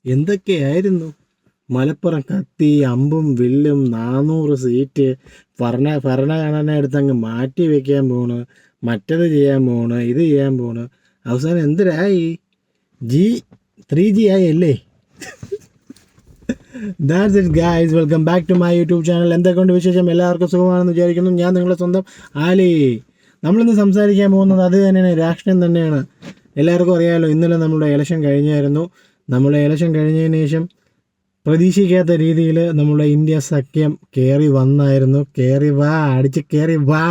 എന്തൊക്കെയായിരുന്നു മലപ്പുറം കത്തി അമ്പും വില്ലും 400 സീറ്റ് ഭരണഘടന എടുത്തങ്ങ് മാറ്റി വെക്കാൻ പോണ്, മറ്റത് ചെയ്യാൻ പോണ്, ഇത് ചെയ്യാൻ പോണ്. അവസാനം എന്തിനായി? G3G ആയി അല്ലേ? That's it guys, welcome back to my YouTube channel. എന്തൊക്കെയുണ്ട് വിശേഷം? എല്ലാവർക്കും സുഖമാണെന്ന് വിചാരിക്കുന്നു. ഞാൻ നിങ്ങളുടെ സ്വന്തം ആലി. നമ്മളിന്ന് സംസാരിക്കാൻ പോകുന്നത് അത് തന്നെയാണ്, രാഷ്ട്രീയം തന്നെയാണ്. എല്ലാവർക്കും അറിയാമല്ലോ, ഇന്നലെ നമ്മുടെ ഇലക്ഷൻ കഴിഞ്ഞായിരുന്നു. നമ്മുടെ ഇലക്ഷൻ കഴിഞ്ഞതിന് ശേഷം പ്രതീക്ഷിക്കാത്ത രീതിയിൽ നമ്മുടെ ഇന്ത്യ സഖ്യം കയറി വന്നായിരുന്നു. അടിച്ച് കയറി വാ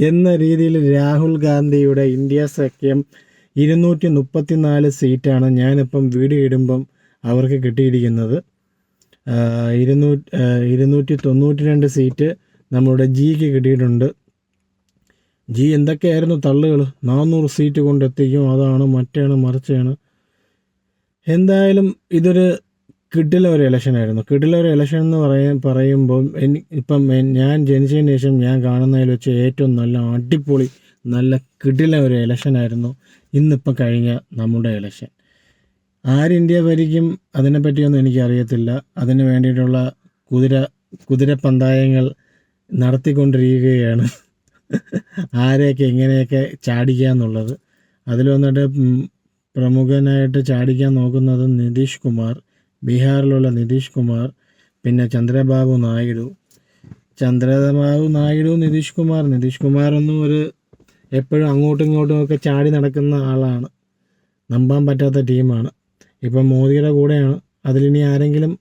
എന്ന രീതിയിൽ രാഹുൽ ഗാന്ധിയുടെ ഇന്ത്യ സഖ്യം 234 സീറ്റാണ് ഞാനിപ്പം വീഡിയോ ഇടുമ്പം അവർക്ക് കിട്ടിയിരിക്കുന്നത്. 292 സീറ്റ് നമ്മുടെ ജിക്ക് കിട്ടിയിട്ടുണ്ട്. ജി എന്തൊക്കെയായിരുന്നു തള്ളുകൾ, 400 സീറ്റ് കൊണ്ടെത്തിക്കും, അതാണ് മറ്റാണ് മറിച്ചാണ്. എന്തായാലും ഇതൊരു കിടിലൻ ഒരു ഇലക്ഷനായിരുന്നു. കിടിലൻ ഒരു ഇലക്ഷൻ എന്ന് പറയുമ്പോൾ ഇപ്പം ഞാൻ ജനിച്ചതിന് ശേഷം ഞാൻ കാണുന്നതിൽ വെച്ച് ഏറ്റവും നല്ല അടിപൊളി നല്ല കിടിലൻ ഒരു ഇലക്ഷനായിരുന്നു ഇന്നിപ്പം കഴിഞ്ഞ നമ്മുടെ ഇലക്ഷൻ. ഇന്ത്യ ഭരിക്കും അതിനെപ്പറ്റിയൊന്നും എനിക്കറിയത്തില്ല. അതിന് വേണ്ടിയിട്ടുള്ള കുതിരപ്പന്തായങ്ങൾ നടത്തിക്കൊണ്ടിരിക്കുകയാണ്. ആരെയൊക്കെ എങ്ങനെയൊക്കെ ചാടിക്കുക എന്നുള്ളത്. അതിൽ വന്നിട്ട് പ്രമുഖനായിട്ട് ചാടിക്കാൻ നോക്കുന്നത് നിതീഷ് കുമാർ, ബീഹാറിലുള്ള നിതീഷ് കുമാർ, പിന്നെ ചന്ദ്രബാബു നായിഡു, നിതീഷ് കുമാറൊന്നും ഒരു എപ്പോഴും അങ്ങോട്ടും ഇങ്ങോട്ടും ഒക്കെ ചാടി നടക്കുന്ന ആളാണ്. നമ്പാൻ പറ്റാത്ത ടീമാണ്. ഇപ്പം മോദിയുടെ കൂടെയാണ്. അതിലിനി ആരെങ്കിലും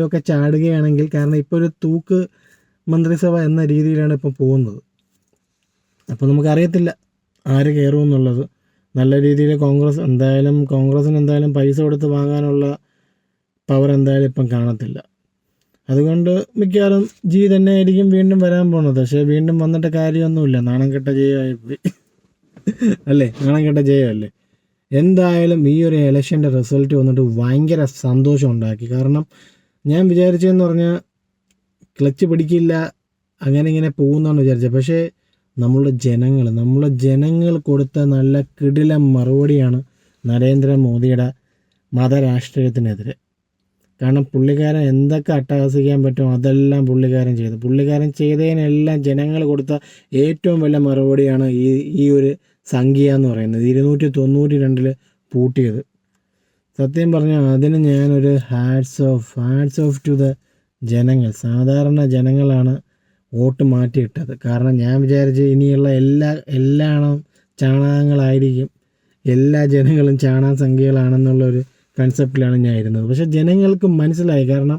ഒക്കെ ചാടുകയാണെങ്കിൽ, കാരണം ഇപ്പോൾ ഒരു തൂക്ക് മന്ത്രിസഭ എന്ന രീതിയിലാണ് ഇപ്പോൾ പോകുന്നത്. അപ്പോൾ നമുക്കറിയത്തില്ല ആര് കയറുമെന്നുള്ളത്. നല്ല രീതിയിൽ കോൺഗ്രസിന് എന്തായാലും പൈസ കൊടുത്ത് വാങ്ങാനുള്ള പവർ എന്തായാലും ഇപ്പം കാണത്തില്ല. അതുകൊണ്ട് മിക്കവാറും ജി തന്നെ ആയിരിക്കും വീണ്ടും വരാൻ പോകുന്നത്. പക്ഷേ വീണ്ടും വന്നിട്ട് കാര്യമൊന്നുമില്ല, നാണം കെട്ട ജയമായിപ്പോയി അല്ലേ? നാണം കെട്ട ജയമല്ലേ? എന്തായാലും ഈ ഒരു ഇലക്ഷൻ്റെ റിസൾട്ട് വന്നിട്ട് ഭയങ്കര സന്തോഷം ഉണ്ടാക്കി. കാരണം ഞാൻ വിചാരിച്ചതെന്ന് പറഞ്ഞാൽ ക്ലച്ച് പിടിക്കില്ല, അങ്ങനെ ഇങ്ങനെ പോകുന്നതാണ് വിചാരിച്ചത്. പക്ഷേ നമ്മുടെ ജനങ്ങൾ കൊടുത്ത നല്ല കിടിലൻ മറുപടിയാണ് നരേന്ദ്രമോദിയുടെ മതരാഷ്ട്രീയത്തിനെതിരെ. കാരണം പുള്ളിക്കാരൻ എന്തൊക്കെ അട്ടഹസിക്കാൻ പറ്റും അതെല്ലാം പുള്ളിക്കാരൻ ചെയ്തതിനെല്ലാം ജനങ്ങൾ കൊടുത്ത ഏറ്റവും വലിയ മറുപടിയാണ് ഈ ഒരു സംഖ്യ എന്ന് പറയുന്നത്. 292 പൂട്ടിയത്. സത്യം പറഞ്ഞാൽ അതിന് ഞാനൊരു ഹാറ്റ്സ് ഓഫ് ടു ദ ജനങ്ങൾ. സാധാരണ ജനങ്ങളാണ് വോട്ട് മാറ്റിയിട്ടത്. കാരണം ഞാൻ വിചാരിച്ച് ഇനിയുള്ള എല്ലാം ചാണകങ്ങളായിരിക്കും, എല്ലാ ജനങ്ങളും ചാണക സംഖ്യകളാണെന്നുള്ളൊരു കൺസെപ്റ്റിലാണ് ഞാൻ ഇരുന്നത്. പക്ഷേ ജനങ്ങൾക്ക് മനസ്സിലായി. കാരണം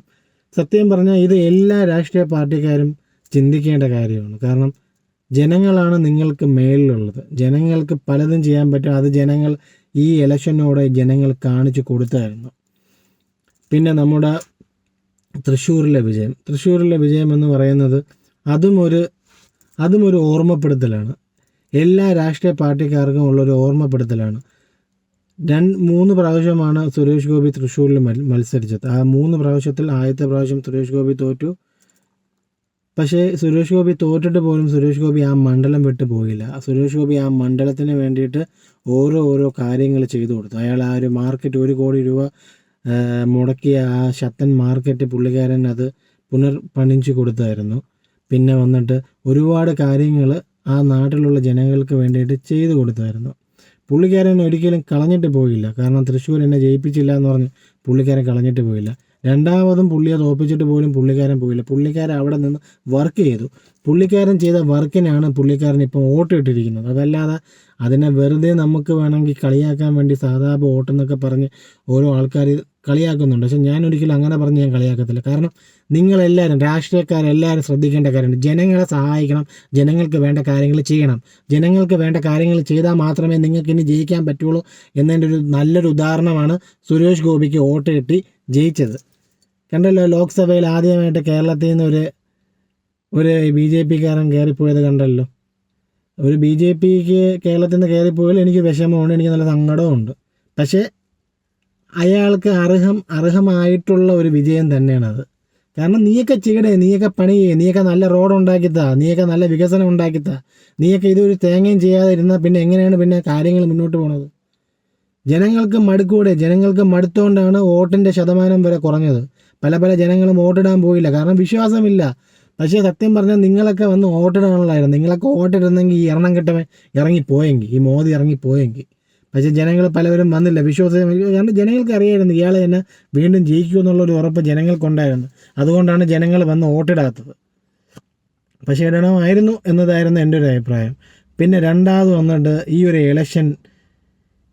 സത്യം പറഞ്ഞാൽ ഇത് എല്ലാ രാഷ്ട്രീയ പാർട്ടിക്കാരും ചിന്തിക്കേണ്ട കാര്യമാണ്. കാരണം ജനങ്ങളാണ് നിങ്ങൾക്ക് മേലിലുള്ളത്. ജനങ്ങൾക്ക് പലതും ചെയ്യാൻ പറ്റും. അത് ജനങ്ങൾ ഈ ഇലക്ഷനോടെ ജനങ്ങൾ കാണിച്ചു കൊടുത്തായിരുന്നു. പിന്നെ നമ്മുടെ തൃശ്ശൂരിലെ വിജയം എന്ന് പറയുന്നത് അതും ഒരു ഓർമ്മപ്പെടുത്തലാണ്. എല്ലാ രാഷ്ട്രീയ പാർട്ടിക്കാർക്കും ഉള്ളൊരു ഓർമ്മപ്പെടുത്തലാണ്. 3 പ്രാവശ്യമാണ് സുരേഷ് ഗോപി തൃശ്ശൂരിൽ മത്സരിച്ചത്. ആ 3 പ്രാവശ്യത്തിൽ ആദ്യത്തെ പ്രാവശ്യം സുരേഷ് ഗോപി തോറ്റു. പക്ഷേ സുരേഷ് ഗോപി തോറ്റിട്ട് പോലും സുരേഷ് ഗോപി ആ മണ്ഡലം വിട്ടു പോയില്ല. സുരേഷ് ഗോപി ആ മണ്ഡലത്തിന് വേണ്ടിയിട്ട് ഓരോ കാര്യങ്ങൾ ചെയ്തു കൊടുത്തു. അയാൾ ആ ഒരു മാർക്കറ്റ് 1 കോടി രൂപ മുടക്കിയ ആ ശക്തൻ മാർക്കറ്റ് പുള്ളിക്കാരൻ അത് പുനർപണിച്ചു കൊടുത്തായിരുന്നു. പിന്നെ വന്നിട്ട് ഒരുപാട് കാര്യങ്ങൾ ആ നാട്ടിലുള്ള ജനങ്ങൾക്ക് വേണ്ടിയിട്ട് ചെയ്തു കൊടുത്തായിരുന്നു. പുള്ളിക്കാരൻ ഒരിക്കലും കളഞ്ഞിട്ട് പോയില്ല. കാരണം തൃശ്ശൂർ എന്നെ ജയിപ്പിച്ചില്ല എന്ന് പറഞ്ഞ് പുള്ളിക്കാരൻ കളഞ്ഞിട്ട് പോയില്ല. രണ്ടാമതും പുള്ളിയെ തോപ്പിച്ചിട്ട് പോലും പുള്ളിക്കാരൻ പോയില്ല. പുള്ളിക്കാരൻ അവിടെ നിന്ന് വർക്ക് ചെയ്തു. പുള്ളിക്കാരൻ ചെയ്ത വർക്കിനാണ് പുള്ളിക്കാരൻ ഇപ്പം വോട്ട് ഇട്ടിരിക്കുന്നത്. അതല്ലാതെ അതിനെ വെറുതെ നമുക്ക് വേണമെങ്കിൽ കളിയാക്കാൻ വേണ്ടി സാധാ വോട്ടെന്നൊക്കെ പറഞ്ഞ് ഓരോ ആൾക്കാർ കളിയാക്കുന്നുണ്ട്. പക്ഷെ ഞാനൊരിക്കലും അങ്ങനെ പറഞ്ഞ് ഞാൻ കളിയാക്കത്തില്ല. കാരണം നിങ്ങളെല്ലാവരും രാഷ്ട്രീയക്കാരെല്ലാവരും ശ്രദ്ധിക്കേണ്ട കാര്യമുണ്ട്. ജനങ്ങളെ സഹായിക്കണം, ജനങ്ങൾക്ക് വേണ്ട കാര്യങ്ങൾ ചെയ്യണം. ജനങ്ങൾക്ക് വേണ്ട കാര്യങ്ങൾ ചെയ്താൽ മാത്രമേ നിങ്ങൾക്ക് ഇനി ജയിക്കാൻ പറ്റുള്ളൂ എന്നതിൻ്റെ ഒരു നല്ലൊരു ഉദാഹരണമാണ് സുരേഷ് ഗോപിക്ക് വോട്ട് കിട്ടി ജയിച്ചത്. കണ്ടല്ലോ, ലോക്സഭയിൽ ആദ്യമായിട്ട് കേരളത്തിൽ നിന്ന് ഒരു BJP-കാരൻ കയറിപ്പോയത് കണ്ടല്ലോ. ഒരു BJPക്ക് കേരളത്തിൽ നിന്ന് കയറിപ്പോയാൽ എനിക്ക് വിഷമമുണ്ട്, എനിക്ക് നല്ല സങ്കടമുണ്ട്. പക്ഷേ അയാൾക്ക് അർഹമായിട്ടുള്ള ഒരു വിജയം തന്നെയാണത്. കാരണം നീയൊക്കെ ചെയ്യണേ, നീയൊക്കെ പണി ചെയ്യേ, നീയൊക്കെ നല്ല റോഡ് ഉണ്ടാക്കിത്താ, നീയൊക്കെ നല്ല വികസനം ഉണ്ടാക്കിത്താ. നീയൊക്കെ ഇതൊരു തേങ്ങയും ചെയ്യാതെ ഇരുന്നാൽ പിന്നെ എങ്ങനെയാണ് പിന്നെ കാര്യങ്ങൾ മുന്നോട്ട് പോണത്? ജനങ്ങൾക്ക് മടുക്കൂടെ? ജനങ്ങൾക്ക് മടുത്തോണ്ടാണ് വോട്ടിൻ്റെ ശതമാനം വരെ കുറഞ്ഞത്. പല ജനങ്ങളും വോട്ടിടാൻ പോയില്ല, കാരണം വിശ്വാസമില്ല. പക്ഷേ സത്യം പറഞ്ഞാൽ നിങ്ങളൊക്കെ വന്ന് വോട്ടിടാനുള്ളതായിരുന്നു. നിങ്ങളൊക്കെ വോട്ടിടുന്നെങ്കിൽ ഈ എണ്ണം കെട്ടവൻ ഇറങ്ങിപ്പോയെങ്കിൽ, ഈ മോദി ഇറങ്ങിപ്പോയെങ്കിൽ. പക്ഷേ ജനങ്ങൾ പലവരും വന്നില്ല, വിശ്വാസം. കാരണം ജനങ്ങൾക്ക് അറിയായിരുന്നു ഇയാൾ തന്നെ വീണ്ടും ജയിക്കുമെന്നുള്ളൊരു ഉറപ്പ് ജനങ്ങൾക്കുണ്ടായിരുന്നു. അതുകൊണ്ടാണ് ജനങ്ങൾ വന്ന് വോട്ടിടാത്തത്. പക്ഷേ ഇടണമായിരുന്നു എന്നതായിരുന്നു എൻ്റെ ഒരു അഭിപ്രായം. പിന്നെ രണ്ടാമത് വന്നിട്ട് ഈ ഒരു ഇലക്ഷൻ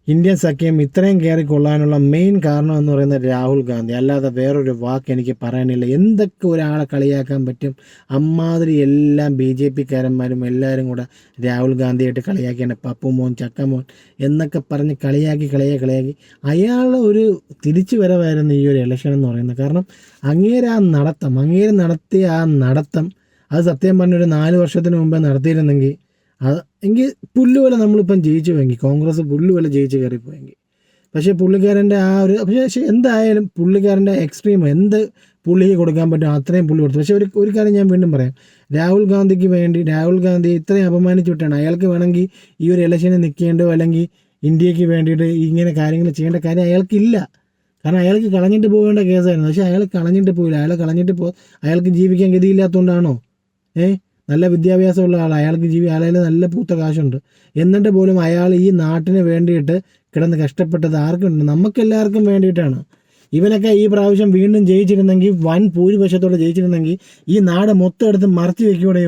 ഇന്ത്യൻ സഖ്യം ഇത്രയും കയറിക്കൊള്ളാനുള്ള മെയിൻ കാരണം എന്ന് പറയുന്നത് രാഹുൽ ഗാന്ധി. അല്ലാതെ വേറൊരു വാക്ക് എനിക്ക് പറയാനില്ല. എന്തൊക്കെ ഒരാളെ കളിയാക്കാൻ പറ്റും? അമ്മാതിരി എല്ലാം BJP-കാരന്മാരും എല്ലാവരും കൂടെ രാഹുൽ ഗാന്ധിയായിട്ട് കളിയാക്കിയാണ്. പപ്പുമോൻ, ചക്കമോൻ എന്നൊക്കെ പറഞ്ഞ് കളിയാക്കി. അയാൾ ഒരു തിരിച്ചു വരവായിരുന്നു ഈ ഒരു ഇലക്ഷൻ എന്ന് പറയുന്നത്. കാരണം അങ്ങേര് നടത്തിയ ആ നടത്തം അത് സത്യം പറഞ്ഞൊരു 4 വർഷത്തിന് മുമ്പേ നടത്തിയിരുന്നെങ്കിൽ എങ്കിൽ പുല്ലുപോലെ നമ്മളിപ്പം ജയിച്ചു പോയെങ്കിൽ, കോൺഗ്രസ് പുല്ലുപോലെ ജയിച്ച് കയറിപ്പോയെങ്കിൽ. പക്ഷേ പുള്ളിക്കാരൻ്റെ ആ ഒരു പക്ഷേ എന്തായാലും പുള്ളിക്കാരൻ്റെ എക്സ്ട്രീം എന്ത് പുള്ളിക്ക് കൊടുക്കാൻ പറ്റും അത്രയും പുള്ളി കൊടുത്തു. പക്ഷേ ഒരു കാര്യം ഞാൻ വീണ്ടും പറയാം, രാഹുൽ ഗാന്ധി ഇത്രയും അപമാനിച്ചു വിട്ടാണ്. അയാൾക്ക് വേണമെങ്കിൽ ഈ ഒരു ഇലക്ഷന് നിൽക്കേണ്ടോ അല്ലെങ്കിൽ ഇന്ത്യക്ക് വേണ്ടിയിട്ട് ഇങ്ങനെ കാര്യങ്ങൾ ചെയ്യേണ്ട കാര്യം അയാൾക്കില്ല. കാരണം അയാൾക്ക് കളഞ്ഞിട്ട് പോകേണ്ട കേസായിരുന്നു. പക്ഷേ അയാൾ കളഞ്ഞിട്ട് പോയില്ല. അയാൾക്ക് ജീവിക്കാൻ ഗതിയില്ലാത്തതുകൊണ്ടാണോ? നല്ല വിദ്യാഭ്യാസമുള്ള ആൾ, അയാൾക്ക് നല്ല പൂത്ത കാശുണ്ട്. എന്നിട്ട് പോലും അയാൾ ഈ നാട്ടിന് വേണ്ടിയിട്ട് കിടന്ന് കഷ്ടപ്പെട്ടത് ആർക്കുണ്ട്? നമുക്കെല്ലാവർക്കും വേണ്ടിയിട്ടാണ്. ഇവനൊക്കെ ഈ പ്രാവശ്യം വീണ്ടും ജയിച്ചിരുന്നെങ്കിൽ, വൻ ഭൂരിപക്ഷത്തോടെ ജയിച്ചിരുന്നെങ്കിൽ ഈ നാട് മൊത്തം എടുത്ത് മറച്ചു വെക്കൂടെ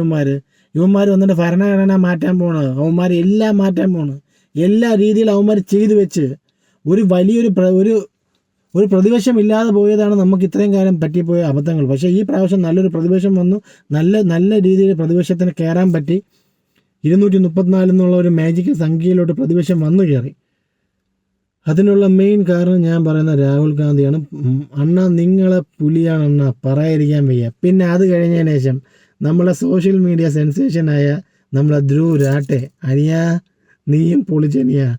ഇവന്മാർ വന്നിട്ട് ഭരണഘടന മാറ്റാൻ പോണ്, അവന്മാർ എല്ലാം മാറ്റാൻ പോണ്. എല്ലാ രീതിയിലും അവന്മാർ ചെയ്തു വെച്ച് ഒരു വലിയൊരു ഒരു പ്രതിപക്ഷം ഇല്ലാതെ പോയതാണ് നമുക്ക് ഇത്രയും കാലം പറ്റിപ്പോയ അബദ്ധങ്ങൾ. പക്ഷേ ഈ പ്രാവശ്യം നല്ലൊരു പ്രതിപക്ഷം വന്നു. നല്ല രീതിയിൽ പ്രതിപക്ഷത്തിന് കയറാൻ പറ്റി. 234 എന്നുള്ള ഒരു മാജിക്കൽ സംഖ്യയിലോട്ട് പ്രതിപക്ഷം വന്നു കയറി. അതിനുള്ള മെയിൻ കാരണം ഞാൻ പറയുന്ന രാഹുൽ ഗാന്ധിയാണ്. അണ്ണാ നിങ്ങളെ പുലിയാണ് അണ്ണാ, പറയാതിരിക്കാൻ വയ്യ. പിന്നെ അത് കഴിഞ്ഞതിന് ശേഷം നമ്മളെ സോഷ്യൽ മീഡിയ സെൻസേഷനായ നമ്മളെ ധ്രുവ് രാട്ടെ, അനിയാ നീയും പൊളിച്ചനിയാ.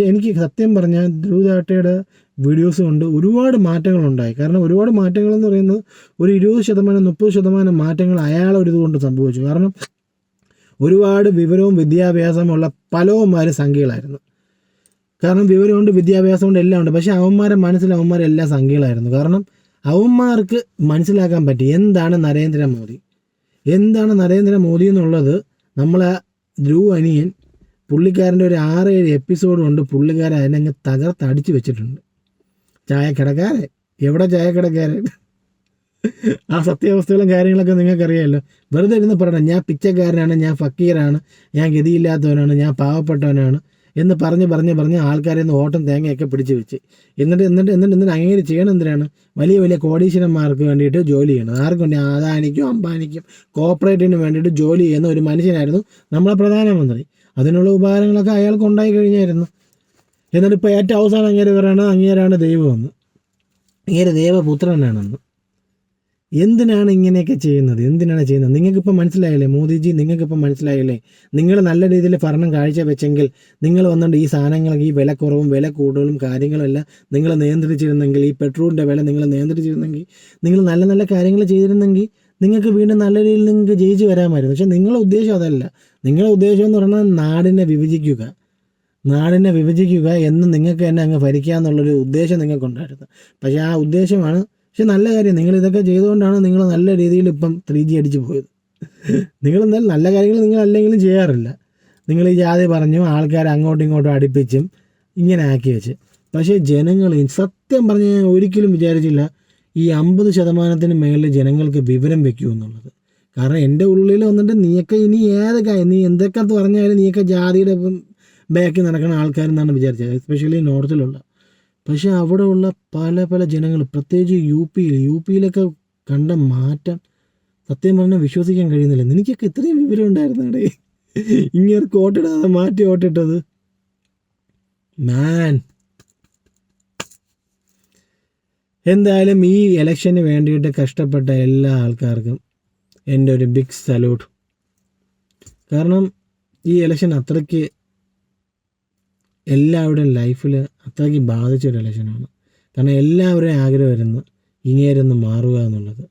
എനിക്ക് സത്യം പറഞ്ഞാൽ ധ്രുവ് രാട്ടയുടെ വീഡിയോസ് കൊണ്ട് ഒരുപാട് മാറ്റങ്ങളുണ്ടായി. കാരണം ഒരുപാട് മാറ്റങ്ങളെന്ന് പറയുന്നത് ഒരു 20% 30% മാറ്റങ്ങൾ അയാളൊരിതുകൊണ്ട് സംഭവിച്ചു. കാരണം ഒരുപാട് വിവരവും വിദ്യാഭ്യാസമുള്ള പലവന്മാരും സംഖ്യകളായിരുന്നു. കാരണം വിവരമുണ്ട്, വിദ്യാഭ്യാസമുണ്ട്, എല്ലാം ഉണ്ട്. പക്ഷേ അവന്മാരെ മനസ്സിൽ അവന്മാരെല്ലാം സംഖ്യകളായിരുന്നു. കാരണം അവന്മാർക്ക് മനസ്സിലാക്കാൻ പറ്റി എന്താണ് നരേന്ദ്രമോദി എന്നുള്ളത്. നമ്മളെ ധ്രുവ് അനിയൻ പുള്ളിക്കാരൻ്റെ ഒരു 6-7 എപ്പിസോഡ് കൊണ്ട് പുള്ളിക്കാരൻ അതിനങ്ങ് തകർത്തടിച്ച് വെച്ചിട്ടുണ്ട്. ചായക്കടക്കാരൻ എവിടെ ചായക്കടക്കാരൻ? ആ സത്യാവസ്ഥകളും കാര്യങ്ങളൊക്കെ നിങ്ങൾക്കറിയാമല്ലോ. വെറുതെ ഇരുന്ന് പറയണം ഞാൻ പിച്ചക്കാരനാണ്, ഞാൻ ഫക്കീറാണ്, ഞാൻ ഗതിയില്ലാത്തവനാണ്, ഞാൻ പാവപ്പെട്ടവനാണ് എന്ന് പറഞ്ഞ് ആൾക്കാരെ നിന്ന് ഓട്ടം തേങ്ങയൊക്കെ പിടിച്ച് വെച്ച് എന്നിട്ട് അങ്ങനെ ചെയ്യണം. എന്തിനാണ്? വലിയ കോടീശ്വരന്മാർക്ക് വേണ്ടിയിട്ട് ജോലി ചെയ്യണം. ആർക്ക് വേണ്ടി? അദാനിക്കും അംബാനിക്കും കോർപ്പറേറ്റിന് വേണ്ടിയിട്ട് ജോലി ചെയ്യുന്ന ഒരു മനുഷ്യനായിരുന്നു നമ്മളെ പ്രധാനമന്ത്രി. അതിനുള്ള ഉപകാരങ്ങളൊക്കെ അയാൾക്ക് ഉണ്ടായി കഴിഞ്ഞായിരുന്നു. എന്നിട്ട് ഇപ്പോൾ ഏറ്റവും അവസാനം അങ്ങേരാണ് ദൈവമെന്ന്, അങ്ങേര് ദൈവപുത്രനാണെന്ന്. എന്തിനാണ് ഇങ്ങനെയൊക്കെ ചെയ്യുന്നത്? നിങ്ങൾക്കിപ്പോൾ മനസ്സിലായില്ലേ മോദിജി? നിങ്ങൾക്കിപ്പോൾ മനസ്സിലായില്ലേ? നിങ്ങൾ നല്ല രീതിയിൽ ഭരണം കാഴ്ചവെച്ചെങ്കിൽ, നിങ്ങൾ വന്നിട്ട് ഈ സാധനങ്ങൾക്ക് ഈ വിലക്കുറവും വില കൂടുതലും കാര്യങ്ങളെല്ലാം നിങ്ങൾ നിയന്ത്രിച്ചിരുന്നെങ്കിൽ, ഈ പെട്രോളിൻ്റെ വില നിങ്ങൾ നിയന്ത്രിച്ചിരുന്നെങ്കിൽ, നിങ്ങൾ നല്ല കാര്യങ്ങൾ ചെയ്തിരുന്നെങ്കിൽ നിങ്ങൾക്ക് വീണ്ടും നല്ല രീതിയിൽ നിങ്ങൾക്ക് ജയിച്ച് വരാമായിരുന്നു. പക്ഷേ നിങ്ങളുടെ ഉദ്ദേശം അതല്ല. നിങ്ങളുടെ ഉദ്ദേശം എന്ന് പറഞ്ഞാൽ നാടിനെ വിഭജിക്കുക എന്ന് നിങ്ങൾക്ക് തന്നെ അങ്ങ് ഭരിക്കുക എന്നുള്ളൊരു ഉദ്ദേശം നിങ്ങൾക്കുണ്ടായിരുന്നു. പക്ഷേ ആ ഉദ്ദേശമാണ്. പക്ഷെ നല്ല കാര്യം, നിങ്ങളിതൊക്കെ ചെയ്തുകൊണ്ടാണ് നിങ്ങൾ നല്ല രീതിയിൽ ഇപ്പം 3G അടിച്ച് പോയത്. നിങ്ങൾ എന്തായാലും നല്ല കാര്യങ്ങൾ നിങ്ങൾ അല്ലെങ്കിലും ചെയ്യാറില്ല. നിങ്ങൾ ഈ ജാതി പറഞ്ഞു ആൾക്കാരെ അങ്ങോട്ടും ഇങ്ങോട്ടും അടുപ്പിച്ചും ഇങ്ങനെ ആക്കി വെച്ച്. പക്ഷേ ജനങ്ങൾ സത്യം പറഞ്ഞ് ഞാൻ ഒരിക്കലും വിചാരിച്ചില്ല ഈ 50% മേളിൽ ജനങ്ങൾക്ക് വിവരം വെക്കൂ എന്നുള്ളത്. കാരണം എൻ്റെ ഉള്ളിൽ വന്നിട്ട് നീയൊക്കെ ഇനി നീ എന്തൊക്കെ പറഞ്ഞാലും നീയൊക്കെ ജാതിയുടെ ബാക്കിൽ നടക്കുന്ന ആൾക്കാരെന്നാണ് വിചാരിച്ചത്, എസ്പെഷ്യലി നോർത്തിലുള്ള. പക്ഷേ അവിടെയുള്ള പല ജനങ്ങൾ, പ്രത്യേകിച്ച് യു പിയിലൊക്കെ കണ്ട മാറ്റം സത്യം പറഞ്ഞാൽ വിശ്വസിക്കാൻ കഴിയുന്നില്ല. നിനക്കൊക്കെ ഇത്രയും വിവരം ഉണ്ടായിരുന്നേ ഇങ്ങനെ ഓട്ടിടാതെ മാറ്റി ഓട്ടിട്ടത് മാൻ. എന്തായാലും ഈ ഇലക്ഷന് വേണ്ടിയിട്ട് കഷ്ടപ്പെട്ട എല്ലാ ആൾക്കാർക്കും എൻ്റെ ഒരു ബിഗ് സല്യൂട്ട്. കാരണം ഈ ഇലക്ഷൻ അത്രയ്ക്ക് എല്ലാവരുടെയും ലൈഫിൽ അത്രയ്ക്ക് ബാധിച്ചൊരു ഇലക്ഷനാണ്. കാരണം എല്ലാവരുടെയും ആഗ്രഹമായിരുന്നു ഇങ്ങേരൊന്ന് മാറുക എന്നുള്ളത്.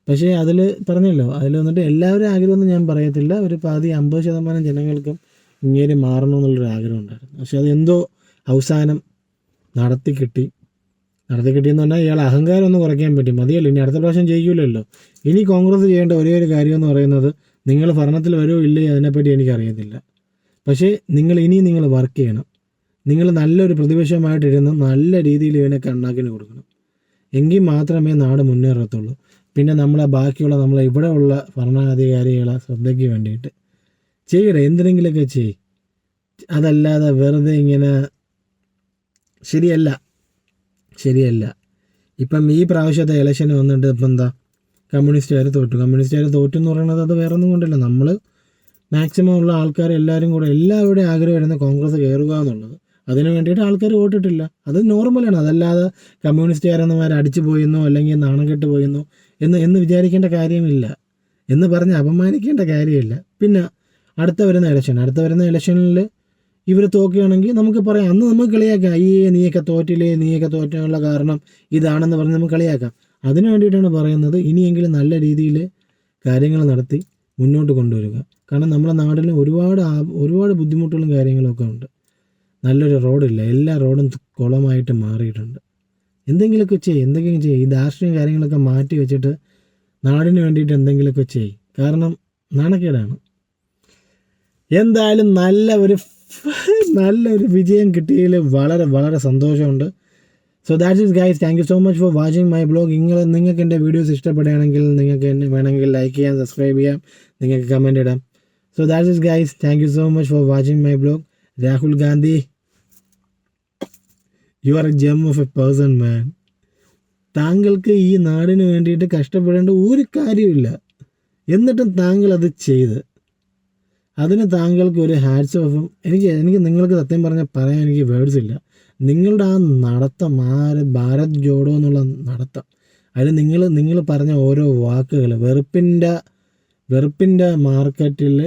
പക്ഷേ അതിൽ പറഞ്ഞല്ലോ, അതിൽ വന്നിട്ട് എല്ലാവരും ആഗ്രഹമൊന്നും ഞാൻ പറയത്തില്ല, ഒരു 50% ജനങ്ങൾക്കും ഇങ്ങേര് മാറണമെന്നുള്ളൊരു ആഗ്രഹം ഉണ്ടായിരുന്നു. പക്ഷെ അതെന്തോ അവസാനം നടത്തി കിട്ടിയെന്ന് പറഞ്ഞാൽ ഇയാൾ അഹങ്കാരം ഒന്ന് കുറയ്ക്കാൻ പറ്റും. മതിയല്ലോ, ഇനി അടുത്ത പ്രാവശ്യം ജയിക്കില്ലല്ലോ. ഇനി കോൺഗ്രസ് ചെയ്യേണ്ട ഒരേ ഒരു കാര്യമെന്ന് പറയുന്നത്, നിങ്ങൾ ഭരണത്തിൽ വരുമോ ഇല്ലേ അതിനെപ്പറ്റി എനിക്കറിയത്തില്ല, പക്ഷേ നിങ്ങൾ വർക്ക് ചെയ്യണം. നിങ്ങൾ നല്ലൊരു പ്രതിപക്ഷമായിട്ടിരുന്ന് നല്ല രീതിയിൽ ഇവനെ കണ്ണാക്കിന് കൊടുക്കണം. എങ്കിൽ മാത്രമേ നാട് മുന്നേറത്തുള്ളൂ. പിന്നെ നമ്മളെ ഇവിടെ ഉള്ള ഭരണാധികാരികളെ ശ്രദ്ധയ്ക്ക് വേണ്ടിയിട്ട് ചെയ്യണം, എന്തിനെങ്കിലുമൊക്കെ ചെയ്യും. അതല്ലാതെ വെറുതെ ഇങ്ങനെ ശരിയല്ല. ഇപ്പം ഈ പ്രാവശ്യത്തെ ഇലക്ഷന് വന്നിട്ട് ഇപ്പം എന്താ, കമ്മ്യൂണിസ്റ്റുകാർ തോറ്റു എന്ന് പറയുന്നത് അത് വേറെ ഒന്നും കൊണ്ടല്ല. നമ്മൾ മാക്സിമം ഉള്ള ആൾക്കാർ എല്ലാവരുടെയും ആഗ്രഹമായിരുന്നു കോൺഗ്രസ് കയറുക എന്നുള്ളത്. അതിന് വേണ്ടിയിട്ട് ആൾക്കാർ വോട്ടിട്ടില്ല. അത് നോർമലാണ്. അതല്ലാതെ കമ്മ്യൂണിസ്റ്റുകാരെന്നമാർ അടിച്ചു പോയെന്നോ അല്ലെങ്കിൽ നാണം കെട്ട് പോയെന്നോ എന്ന് വിചാരിക്കേണ്ട കാര്യമില്ല, എന്ന് പറഞ്ഞ് അപമാനിക്കേണ്ട കാര്യമില്ല. പിന്നെ അടുത്ത വരുന്ന ഇലക്ഷനിൽ ഇവർ തോക്കുകയാണെങ്കിൽ നമുക്ക് പറയാം, അന്ന് നമുക്ക് കളിയാക്കാം, നീയൊക്കെ തോറ്റാനുള്ള കാരണം ഇതാണെന്ന് പറഞ്ഞ് നമുക്ക് കളിയാക്കാം. അതിനു വേണ്ടിയിട്ടാണ് പറയുന്നത്, ഇനിയെങ്കിലും നല്ല രീതിയിൽ കാര്യങ്ങൾ നടത്തി മുന്നോട്ട് കൊണ്ടുവരിക. കാരണം നമ്മുടെ നാട്ടിൽ ഒരുപാട് ബുദ്ധിമുട്ടുകളും കാര്യങ്ങളൊക്കെ ഉണ്ട്. നല്ലൊരു റോഡില്ല, എല്ലാ റോഡും കുളമായിട്ട് മാറിയിട്ടുണ്ട്. എന്തെങ്കിലുമൊക്കെ ചെയ്യ്. ഈ രാഷ്ട്രീയം കാര്യങ്ങളൊക്കെ മാറ്റി വെച്ചിട്ട് നാടിന് വേണ്ടിയിട്ട് എന്തെങ്കിലുമൊക്കെ ചെയ്യ്. കാരണം നാണക്കേടാണ്. എന്തായാലും നല്ലൊരു വിജയം കിട്ടിയതിൽ വളരെ വളരെ സന്തോഷമുണ്ട്. So that's it guys. Thank you so much for watching my blog. നിങ്ങൾക്ക് എൻ്റെ വീഡിയോസ് ഇഷ്ടപ്പെടുകയാണെങ്കിൽ നിങ്ങൾക്ക് എന്നെ വേണമെങ്കിൽ ലൈക്ക് ചെയ്യാം, സബ്സ്ക്രൈബ് ചെയ്യാം, നിങ്ങൾക്ക് കമൻറ്റ് ഇടാം. So that's it guys. Thank you so much for watching my blog. Rahul Gandhi, you are a gem of a person man. താങ്കൾക്ക് ഈ നാടിന് വേണ്ടിയിട്ട് കഷ്ടപ്പെടേണ്ട ഒരു കാര്യമില്ല, എന്നിട്ടും താങ്കൾ അത് ചെയ്ത്, അതിന് താങ്കൾക്ക് ഒരു ഹാറ്റ്സ് ഓഫും. എനിക്ക് നിങ്ങൾക്ക് സത്യം പറഞ്ഞാൽ പറയാൻ എനിക്ക് വേർഡ്സ് ഇല്ല. നിങ്ങളുടെ ആ നടത്തം, ഭാരത് ജോഡോ എന്നുള്ള നടത്തം, അതിൽ നിങ്ങൾ പറഞ്ഞ ഓരോ വാക്കുകൾ, വെറുപ്പിൻ്റെ മാർക്കറ്റിൽ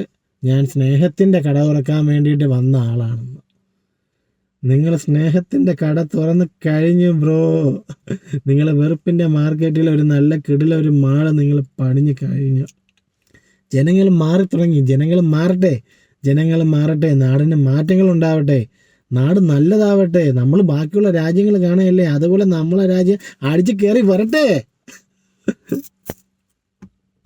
ഞാൻ സ്നേഹത്തിൻ്റെ കട തുറക്കാൻ വേണ്ടിയിട്ട് വന്ന ആളാണെന്ന്. നിങ്ങൾ സ്നേഹത്തിൻ്റെ കട തുറന്ന് കഴിഞ്ഞു ബ്രോ. നിങ്ങൾ വെറുപ്പിൻ്റെ മാർക്കറ്റിൽ ഒരു നല്ല ഒരു മാള് നിങ്ങൾ പണിഞ്ഞു കഴിഞ്ഞു. ജനങ്ങൾ മാറിത്തുടങ്ങി. ജനങ്ങൾ മാറട്ടെ, നാടിന് മാറ്റങ്ങൾ ഉണ്ടാവട്ടെ, നാട് നല്ലതാവട്ടെ. നമ്മൾ ബാക്കിയുള്ള രാജ്യങ്ങൾ കാണുകയല്ലേ, അതുപോലെ നമ്മളെ രാജ്യം അടിച്ച് കയറി വരട്ടെ.